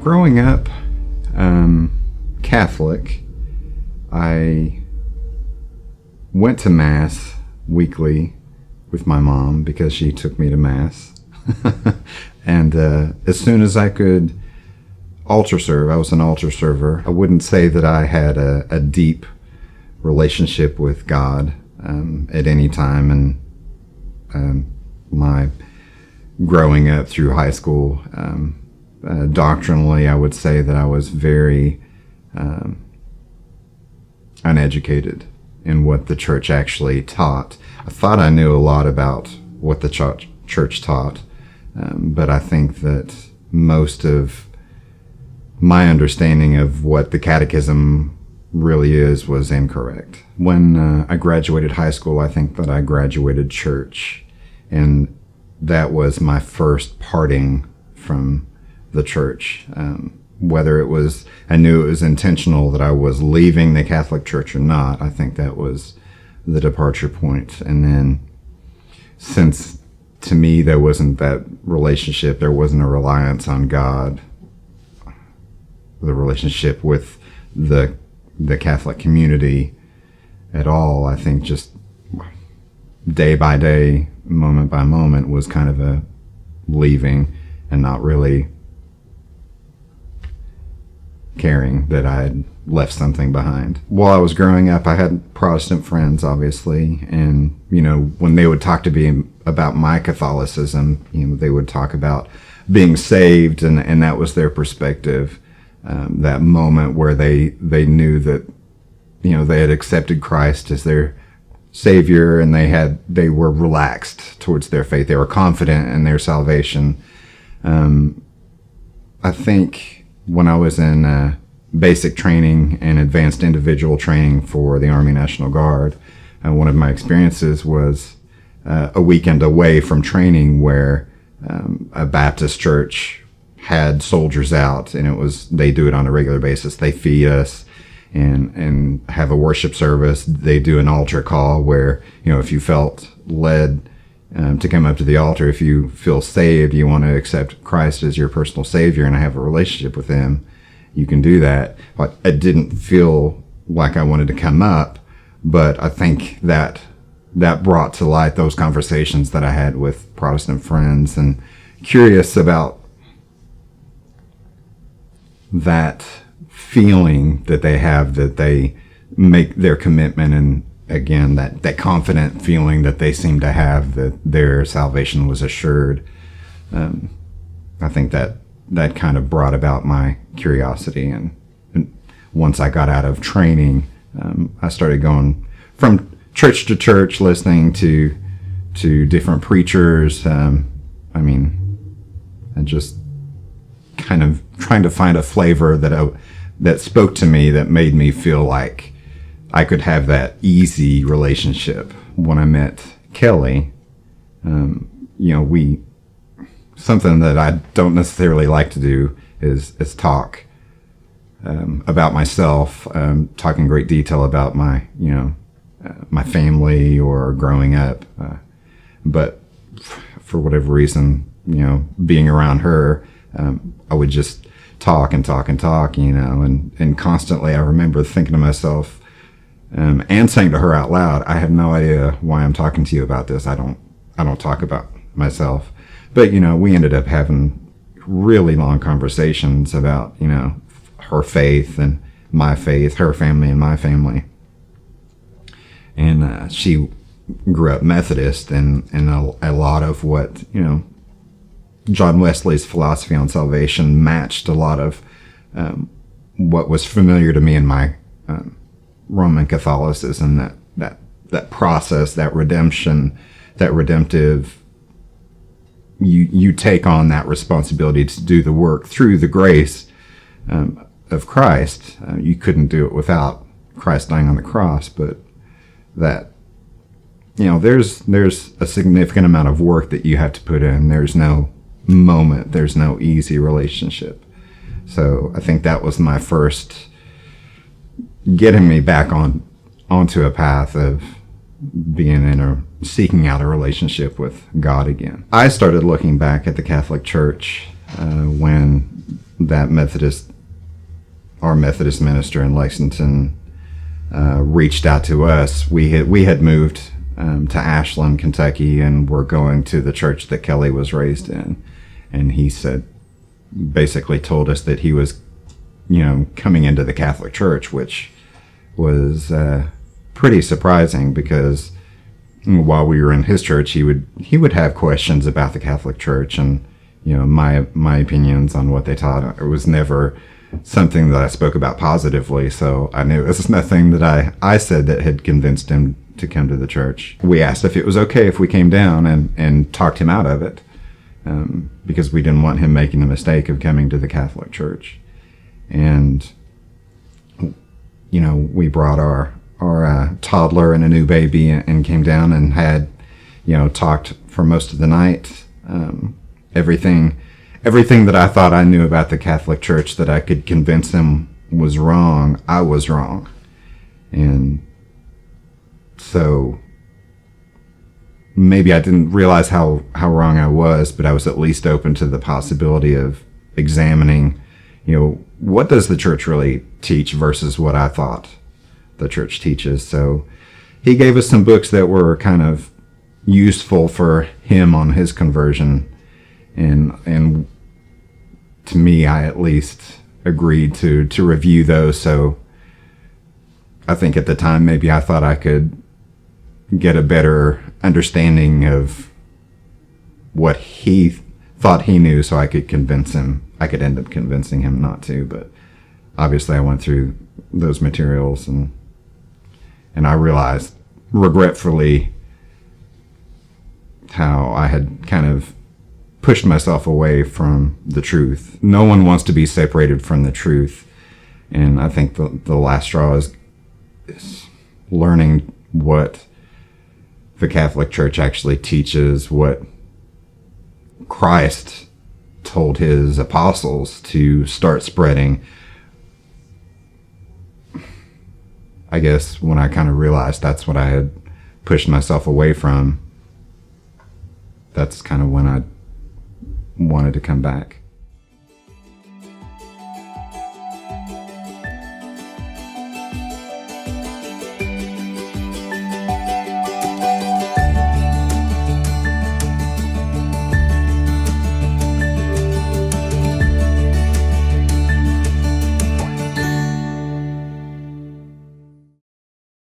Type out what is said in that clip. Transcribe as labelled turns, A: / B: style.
A: Growing up Catholic, I went to Mass weekly with my mom because she took me to Mass. And as soon as I could altar serve, I was an altar server. I wouldn't say that I had a deep relationship with God at any time in my growing up through high school. Doctrinally, I would say that I was very uneducated in what the church actually taught. I thought I knew a lot about what the church taught, but I think that most of my understanding of what the Catechism really is was incorrect. When I graduated high school, I think that I graduated church, and that was my first parting from the church. Whether it was, I knew it was intentional that I was leaving the Catholic Church or not, I think that was the departure point. And then, since to me there wasn't that relationship, there wasn't a reliance on God, the relationship with the Catholic community at all, I think just day by day, moment by moment was kind of a leaving and not really caring that I had left something behind. While I was growing up, I had Protestant friends, obviously, and, when they would talk to me about my Catholicism, they would talk about being saved, and that was their perspective. That moment where they knew that, they had accepted Christ as their Savior, and they were relaxed towards their faith. They were confident in their salvation. I think when I was in basic training and advanced individual training for the Army National Guard, one of my experiences was a weekend away from training where a Baptist church had soldiers out, and they do it on a regular basis. They feed us and have a worship service. They do an altar call where, if you felt led to come up to the altar, if you feel saved, you want to accept Christ as your personal Savior and have a relationship with Him, you can do that. But I didn't feel like I wanted to come up, but I think that brought to light those conversations that I had with Protestant friends, and curious about that feeling that they have, that they make their commitment, and again, that confident feeling that they seem to have that their salvation was assured. I think that kind of brought about my curiosity. And once I got out of training, I started going from church to church, listening to different preachers. And just kind of trying to find a flavor that spoke to me, that made me feel like I could have that easy relationship. When I met Kelli, something that I don't necessarily like to do is talk about myself, talk in great detail about my family or growing up. But for whatever reason, being around her, I would just talk and talk and talk, and constantly I remember thinking to myself, and saying to her out loud, I have no idea why I'm talking to you about this. I don't talk about myself. But, we ended up having really long conversations about, her faith and my faith, her family and my family. And she grew up Methodist, and a lot of what, John Wesley's philosophy on salvation matched a lot of what was familiar to me in my Roman Catholicism, that process, that redemption, that redemptive, you take on that responsibility to do the work through the grace of Christ. You couldn't do it without Christ dying on the cross, but that, there's a significant amount of work that you have to put in. There's no moment, there's no easy relationship. So I think that was my first getting me back onto a path of seeking out a relationship with God again. I started looking back at the Catholic Church when that our Methodist minister in Lexington reached out to us. We had moved to Ashland, Kentucky, and were going to the church that Kelli was raised in. And he basically told us that he was, coming into the Catholic Church, which was pretty surprising, because while we were in his church, he would have questions about the Catholic Church and my opinions on what they taught. It was never something that I spoke about positively, so I knew it was nothing that I said that had convinced him to come to the church. We asked if it was okay if we came down and talked him out of it, because we didn't want him making the mistake of coming to the Catholic Church. And we brought our toddler and a new baby and came down and had talked for most of the night. Everything that I thought I knew about the Catholic Church that I could convince him was wrong, I was wrong. And so maybe I didn't realize how wrong I was, but I was at least open to the possibility of examining, what does the church really teach versus what I thought the church teaches. So he gave us some books that were kind of useful for him on his conversion. And to me, I at least agreed to review those. So I think at the time, maybe I thought I could get a better understanding of what he thought he knew, so I could convince him. I could end up convincing him not to, but obviously I went through those materials and I realized regretfully how I had kind of pushed myself away from the truth. No one wants to be separated from the truth. And I think the last straw is learning what the Catholic Church actually teaches, what Christ told his apostles to start spreading. I guess when I kind of realized that's what I had pushed myself away from, that's kind of when I wanted to come back.